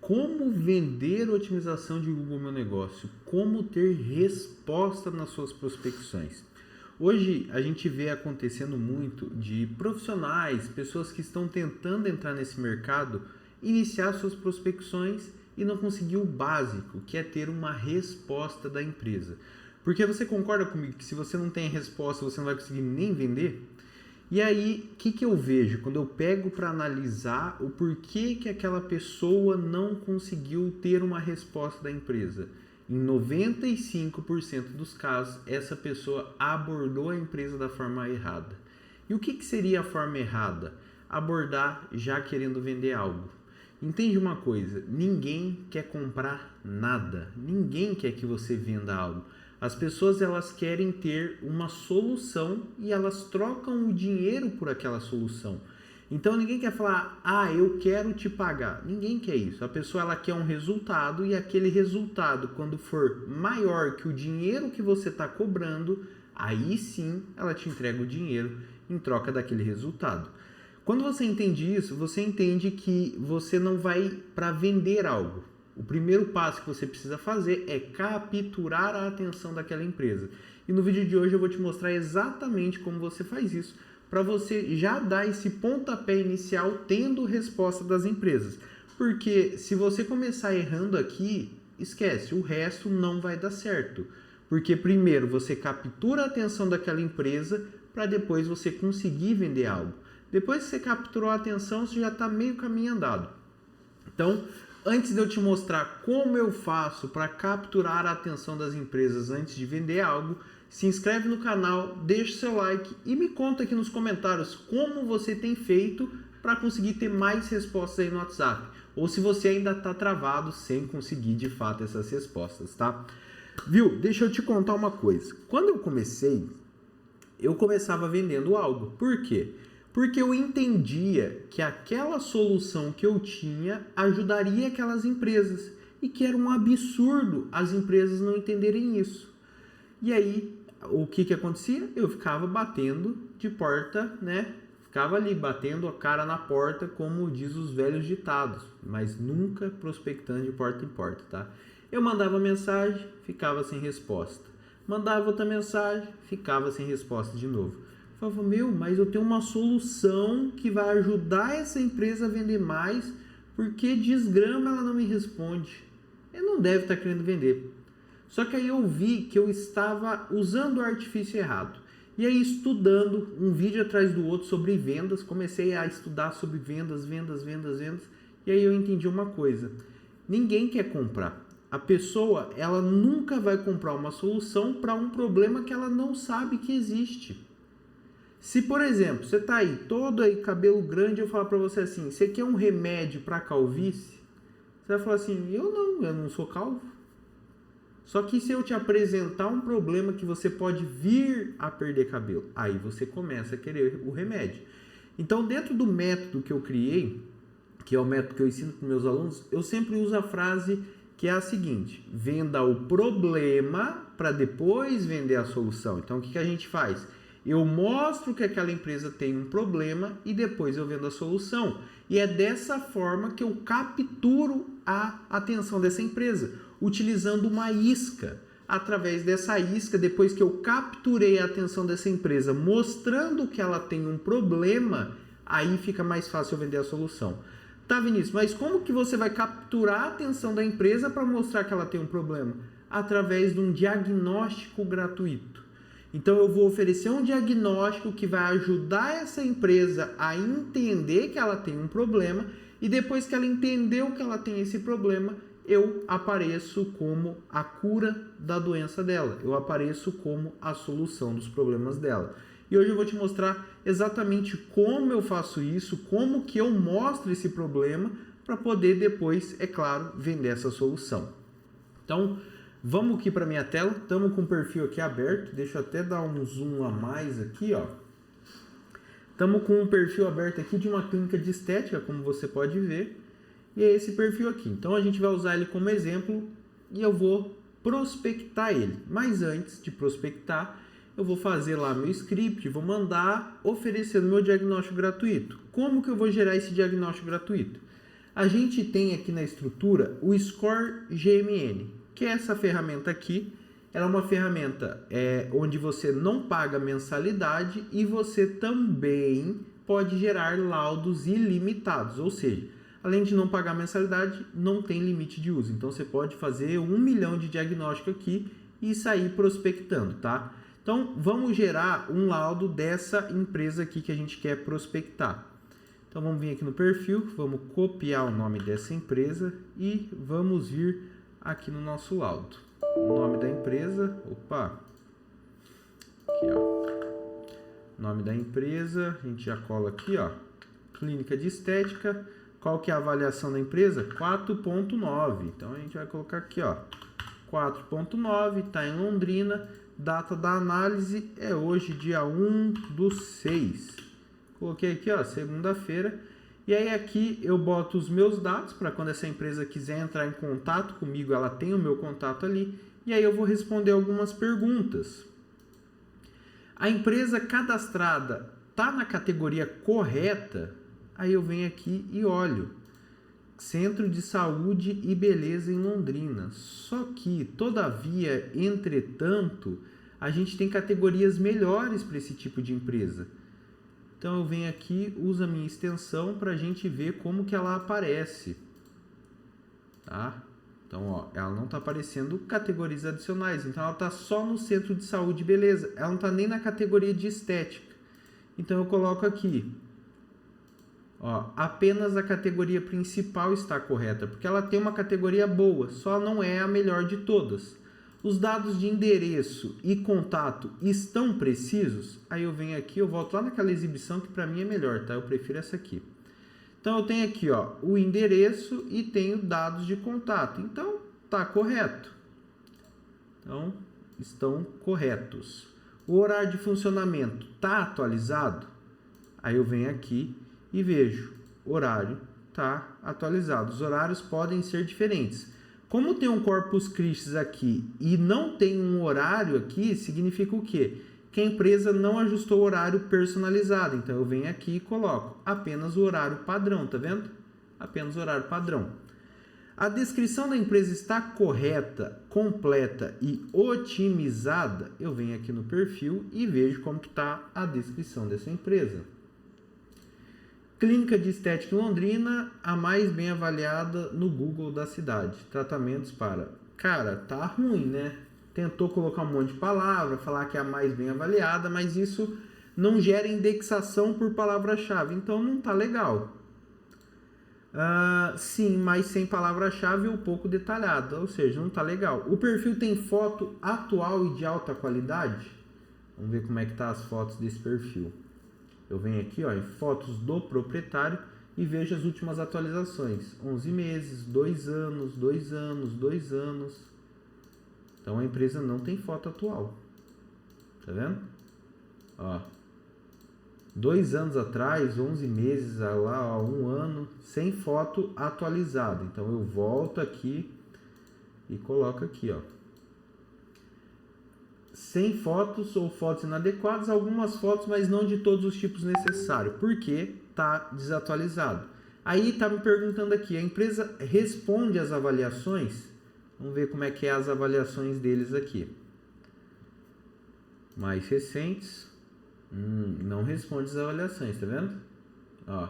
como vender otimização de Google Meu Negócio, como ter resposta nas suas prospecções. Hoje a gente vê acontecendo muito de profissionais, pessoas que estão tentando entrar nesse mercado, iniciar suas prospecções e não conseguir o básico, que é ter uma resposta da empresa. Porque você concorda comigo que se você não tem resposta, você não vai conseguir nem vender? E aí, o que eu vejo quando eu pego para analisar o porquê que aquela pessoa não conseguiu ter uma resposta da empresa? Em 95% dos casos, essa pessoa abordou a empresa da forma errada. E o que seria a forma errada? Abordar já querendo vender algo. Entende uma coisa? Ninguém quer comprar nada. Ninguém quer que você venda algo. As pessoas elas querem ter uma solução e elas trocam o dinheiro por aquela solução. Então ninguém quer falar, eu quero te pagar. Ninguém quer isso. A pessoa ela quer um resultado e aquele resultado, quando for maior que o dinheiro que você está cobrando, aí sim ela te entrega o dinheiro em troca daquele resultado. Quando você entende isso, você entende que você não vai para vender algo. O primeiro passo que você precisa fazer é capturar a atenção daquela empresa. E no vídeo de hoje eu vou te mostrar exatamente como você faz isso, para você já dar esse pontapé inicial tendo resposta das empresas. Porque se você começar errando aqui, esquece, o resto não vai dar certo. Porque primeiro você captura a atenção daquela empresa para depois você conseguir vender algo. Depois que você capturou a atenção, você já está meio caminho andado. Então, antes de eu te mostrar como eu faço para capturar a atenção das empresas antes de vender algo, se inscreve no canal, deixa o seu like e me conta aqui nos comentários como você tem feito para conseguir ter mais respostas aí no WhatsApp. Ou se você ainda está travado sem conseguir de fato essas respostas, tá? Viu? Deixa eu te contar uma coisa. Quando eu começava vendendo algo. Por quê? Porque eu entendia que aquela solução que eu tinha ajudaria aquelas empresas e que era um absurdo as empresas não entenderem isso. E aí, o que acontecia? Eu ficava batendo de porta, né? Ficava ali batendo a cara na porta, como diz os velhos ditados, mas nunca prospectando de porta em porta, tá? Eu mandava mensagem, ficava sem resposta. Mandava outra mensagem, ficava sem resposta de novo. Falava, mas eu tenho uma solução que vai ajudar essa empresa a vender mais, porque desgrama ela não me responde. Ele não deve estar querendo vender. Só que aí eu vi que eu estava usando o artifício errado. E aí estudando um vídeo atrás do outro sobre vendas, comecei a estudar sobre vendas. E aí eu entendi uma coisa. Ninguém quer comprar. A pessoa, ela nunca vai comprar uma solução para um problema que ela não sabe que existe. Se, por exemplo, você está aí todo aí cabelo grande, eu falo para você assim, você quer um remédio para calvície? Você vai falar assim, eu não sou calvo. Só que se eu te apresentar um problema que você pode vir a perder cabelo, aí você começa a querer o remédio. Então, dentro do método que eu criei, que é o método que eu ensino para meus alunos, eu sempre uso a frase que é a seguinte, venda o problema para depois vender a solução. Então, o que a gente faz? Eu mostro que aquela empresa tem um problema e depois eu vendo a solução. E é dessa forma que eu capturo a atenção dessa empresa, utilizando uma isca. Através dessa isca, depois que eu capturei a atenção dessa empresa, mostrando que ela tem um problema, aí fica mais fácil eu vender a solução. Tá, Vinícius, mas como que você vai capturar a atenção da empresa para mostrar que ela tem um problema? Através de um diagnóstico gratuito. Então eu vou oferecer um diagnóstico que vai ajudar essa empresa a entender que ela tem um problema e depois que ela entendeu que ela tem esse problema, eu apareço como a cura da doença dela, eu apareço como a solução dos problemas dela. E hoje eu vou te mostrar exatamente como eu faço isso, como que eu mostro esse problema para poder depois, é claro, vender essa solução. Então, vamos aqui para minha tela, estamos com o perfil aqui aberto, deixa eu até dar um zoom a mais aqui, ó. Estamos com um perfil aberto aqui de uma clínica de estética, como você pode ver, e é esse perfil aqui. Então a gente vai usar ele como exemplo e eu vou prospectar ele. Mas antes de prospectar, eu vou fazer lá meu script, vou mandar oferecendo meu diagnóstico gratuito. Como que eu vou gerar esse diagnóstico gratuito? A gente tem aqui na estrutura o Score GMN, que é essa ferramenta aqui. Ela é uma ferramenta onde você não paga mensalidade e você também pode gerar laudos ilimitados, ou seja, além de não pagar mensalidade, não tem limite de uso. Então você pode fazer 1 milhão de diagnóstico aqui e sair prospectando, tá? Então vamos gerar um laudo dessa empresa aqui que a gente quer prospectar. Então vamos vir aqui no perfil, vamos copiar o nome dessa empresa e vamos vir aqui no nosso laudo. O nome da empresa, aqui ó, nome da empresa, a gente já cola aqui ó, clínica de estética. Qual que é a avaliação da empresa? 4.9, então a gente vai colocar aqui ó, 4.9, está em Londrina, data da análise é hoje, dia 1/6. Coloquei aqui, ó, segunda-feira. E aí aqui eu boto os meus dados para quando essa empresa quiser entrar em contato comigo, ela tem o meu contato ali. E aí eu vou responder algumas perguntas. A empresa cadastrada está na categoria correta? Aí eu venho aqui e olho. Centro de Saúde e Beleza em Londrina. Só que, todavia, entretanto, a gente tem categorias melhores para esse tipo de empresa. Então eu venho aqui, uso a minha extensão para a gente ver como que ela aparece. Tá? Então, ó, ela não está aparecendo categorias adicionais. Então ela está só no centro de saúde e beleza. Ela não está nem na categoria de estética. Então eu coloco aqui. Ó, apenas a categoria principal está correta. Porque ela tem uma categoria boa. Só não é a melhor de todas. Os dados de endereço e contato estão precisos? Aí eu venho aqui, eu volto lá naquela exibição que para mim é melhor, tá? Eu prefiro essa aqui. Então eu tenho aqui, ó, o endereço e tenho dados de contato. Então tá correto. Então estão corretos. O horário de funcionamento tá atualizado? Aí eu venho aqui e vejo, horário tá atualizado. Os horários podem ser diferentes. Como tem um Corpus Christi aqui e não tem um horário aqui, significa o quê? Que a empresa não ajustou o horário personalizado. Então eu venho aqui e coloco apenas o horário padrão, tá vendo? Apenas o horário padrão. A descrição da empresa está correta, completa e otimizada? Eu venho aqui no perfil e vejo como que está a descrição dessa empresa. Clínica de Estética em Londrina, a mais bem avaliada no Google da cidade. Tratamentos para... Cara, tá ruim, né? Tentou colocar um monte de palavra, falar que é a mais bem avaliada, mas isso não gera indexação por palavra-chave, então não tá legal. Sim, mas sem palavra-chave um pouco detalhada, ou seja, não tá legal. O perfil tem foto atual e de alta qualidade? Vamos ver como é que tá as fotos desse perfil. Eu venho aqui ó, em fotos do proprietário e vejo as últimas atualizações. 11 meses, 2 anos, 2 anos, 2 anos. Então a empresa não tem foto atual. Tá vendo? Ó, 2 anos atrás, 11 meses, lá, ó, 1 ano, sem foto atualizada. Então eu volto aqui e coloco aqui, ó. Sem fotos ou fotos inadequadas, algumas fotos, mas não de todos os tipos necessários, porque está desatualizado. Aí está me perguntando aqui, a empresa responde às avaliações? Vamos ver como é que é as avaliações deles aqui. Mais recentes, não responde às avaliações, tá vendo? Ó,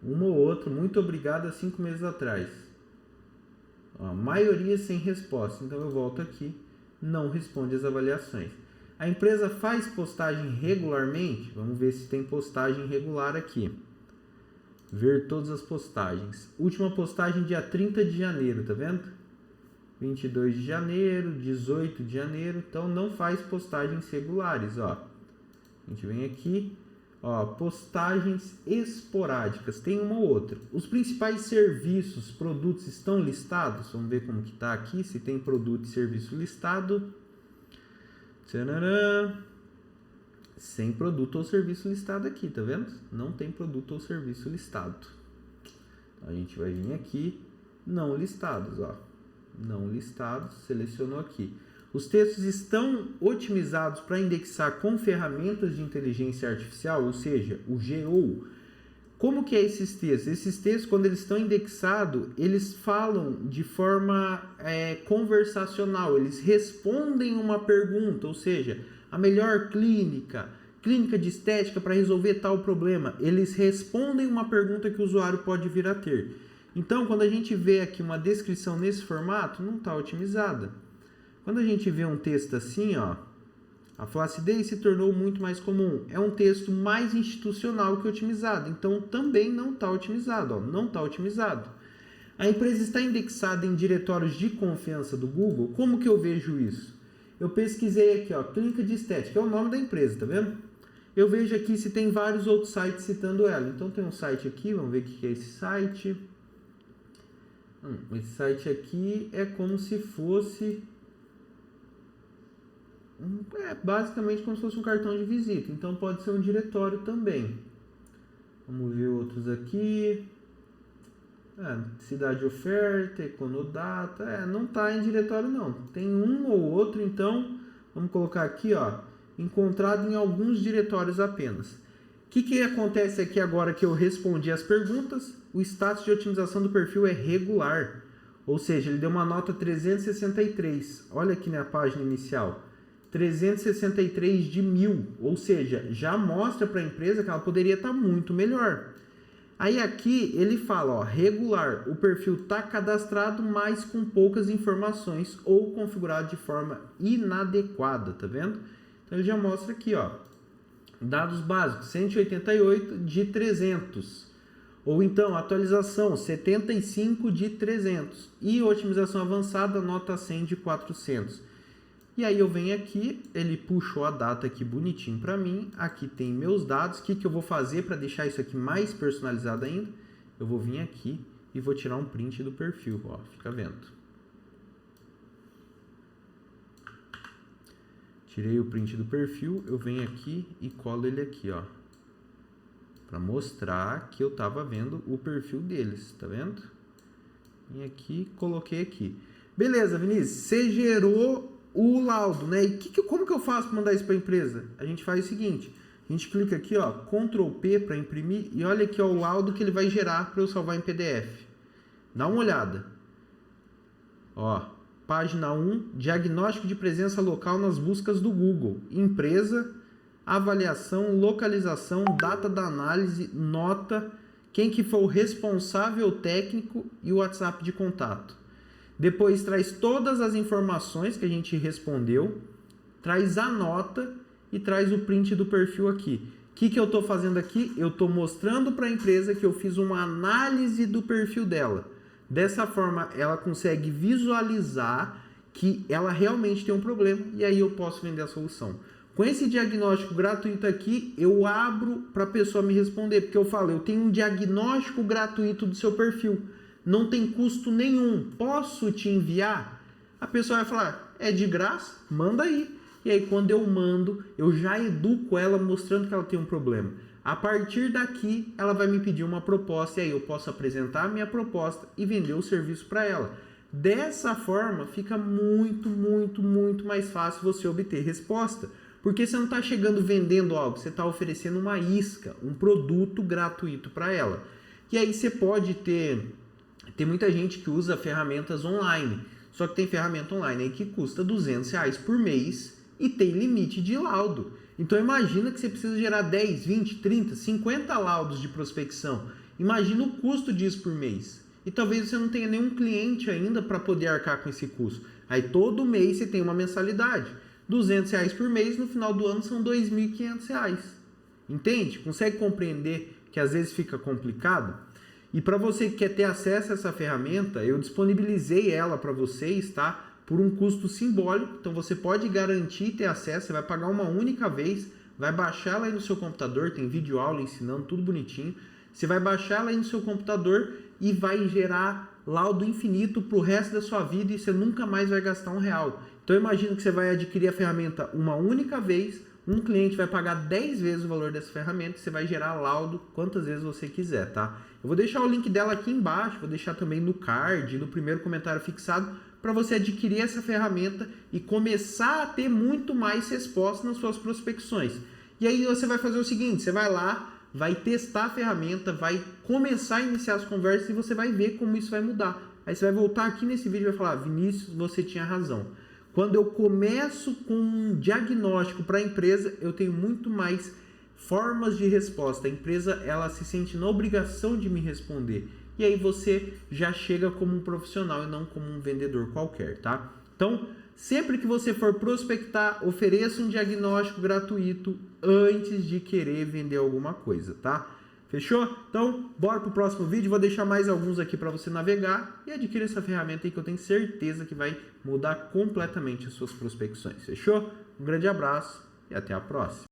uma ou outra, muito obrigado há 5 meses atrás. Ó, maioria sem resposta, então eu volto aqui. Não responde às avaliações. A empresa faz postagem regularmente? Vamos ver se tem postagem regular aqui. Ver todas as postagens. Última postagem dia 30 de janeiro, tá vendo? 22 de janeiro, 18 de janeiro. Então não faz postagens regulares, ó. A gente vem aqui, ó, postagens esporádicas. Tem uma ou outra. Os principais serviços, produtos estão listados? Vamos ver como que tá aqui, se tem produto e serviço listado. Tcharam. Sem produto ou serviço listado aqui, tá vendo? Não tem produto ou serviço listado. A gente vai vir aqui, não listados, ó. Não listados, selecionou aqui. Os textos estão otimizados para indexar com ferramentas de inteligência artificial, ou seja, o GO. Como que é esses textos? Esses textos, quando eles estão indexados, eles falam de forma conversacional, eles respondem uma pergunta, ou seja, a melhor clínica de estética para resolver tal problema. Eles respondem uma pergunta que o usuário pode vir a ter. Então, quando a gente vê aqui uma descrição nesse formato, não está otimizada. Quando a gente vê um texto assim, ó, a flacidez se tornou muito mais comum. É um texto mais institucional que otimizado. Então, também não está otimizado. Ó, não está otimizado. A empresa está indexada em diretórios de confiança do Google. Como que eu vejo isso? Eu pesquisei aqui, ó, clínica de estética. É o nome da empresa, tá vendo? Eu vejo aqui se tem vários outros sites citando ela. Então, tem um site aqui. Vamos ver o que é esse site. Esse site aqui é como se fosse... basicamente como se fosse um cartão de visita, então pode ser um diretório também. Vamos ver outros aqui. Cidade Oferta, Econodata, não está em diretório não, tem um ou outro, então vamos colocar aqui, ó, encontrado em alguns diretórios apenas. O que acontece aqui agora que eu respondi as perguntas? O status de otimização do perfil é regular, ou seja, ele deu uma nota 363, olha aqui na página inicial, 363 de 1000, ou seja, já mostra para a empresa que ela poderia estar muito melhor. Aí aqui ele fala, ó, regular, o perfil está cadastrado, mas com poucas informações ou configurado de forma inadequada, tá vendo? Então ele já mostra aqui, ó, dados básicos, 188 de 300, ou então atualização, 75 de 300, e otimização avançada, nota 100 de 400. E aí eu venho aqui, ele puxou a data aqui bonitinho para mim, aqui tem meus dados, o que eu vou fazer para deixar isso aqui mais personalizado ainda? Eu vou vir aqui e vou tirar um print do perfil, ó, fica vendo. Tirei o print do perfil, eu venho aqui e colo ele aqui, ó, para mostrar que eu estava vendo o perfil deles, tá vendo? Vim aqui, coloquei aqui. Beleza, Vinícius, você gerou o laudo, né? E como que eu faço para mandar isso para a empresa? A gente faz o seguinte, a gente clica aqui, ó, Ctrl P para imprimir e olha aqui ó, o laudo que ele vai gerar para eu salvar em PDF. Dá uma olhada. Ó, página 1, diagnóstico de presença local nas buscas do Google. Empresa, avaliação, localização, data da análise, nota, quem que foi o responsável técnico e o WhatsApp de contato. Depois traz todas as informações que a gente respondeu, traz a nota e traz o print do perfil aqui. O que eu estou fazendo aqui? Eu estou mostrando para a empresa que eu fiz uma análise do perfil dela. Dessa forma, ela consegue visualizar que ela realmente tem um problema e aí eu posso vender a solução. Com esse diagnóstico gratuito aqui, eu abro para a pessoa me responder, porque eu falo, eu tenho um diagnóstico gratuito do seu perfil. Não tem custo nenhum, posso te enviar? A pessoa vai falar, é de graça? Manda aí. E aí quando eu mando, eu já educo ela mostrando que ela tem um problema. A partir daqui, ela vai me pedir uma proposta e aí eu posso apresentar a minha proposta e vender o serviço para ela. Dessa forma, fica muito mais fácil você obter resposta. Porque você não está chegando vendendo algo, você está oferecendo uma isca, um produto gratuito para ela. E aí você pode ter... Tem muita gente que usa ferramentas online, só que tem ferramenta online aí que custa R$200 por mês e tem limite de laudo. Então imagina que você precisa gerar 10, 20, 30, 50 laudos de prospecção. Imagina o custo disso por mês. E talvez você não tenha nenhum cliente ainda para poder arcar com esse custo. Aí todo mês você tem uma mensalidade. R$200 por mês, no final do ano são R$2.500. Entende? Consegue compreender que às vezes fica complicado? E para você que quer ter acesso a essa ferramenta, eu disponibilizei ela para vocês, tá? Por um custo simbólico. Então você pode garantir ter acesso, você vai pagar uma única vez, vai baixar ela aí no seu computador, tem vídeo aula ensinando tudo bonitinho. Você vai baixar ela aí no seu computador e vai gerar laudo infinito para o resto da sua vida e você nunca mais vai gastar R$1. Então imagina que você vai adquirir a ferramenta uma única vez, um cliente vai pagar 10 vezes o valor dessa ferramenta e você vai gerar laudo quantas vezes você quiser, tá? Eu vou deixar o link dela aqui embaixo, vou deixar também no card, no primeiro comentário fixado, para você adquirir essa ferramenta e começar a ter muito mais resposta nas suas prospecções. E aí você vai fazer o seguinte, você vai lá, vai testar a ferramenta, vai começar a iniciar as conversas e você vai ver como isso vai mudar. Aí você vai voltar aqui nesse vídeo e vai falar, Vinícius, você tinha razão. Quando eu começo com um diagnóstico para a empresa, eu tenho muito mais formas de resposta. A empresa, ela se sente na obrigação de me responder. E aí você já chega como um profissional e não como um vendedor qualquer, tá? Então, sempre que você for prospectar, ofereça um diagnóstico gratuito antes de querer vender alguma coisa, tá? Fechou? Então, bora pro próximo vídeo. Vou deixar mais alguns aqui para você navegar e adquirir essa ferramenta aí que eu tenho certeza que vai mudar completamente as suas prospecções. Fechou? Um grande abraço e até a próxima.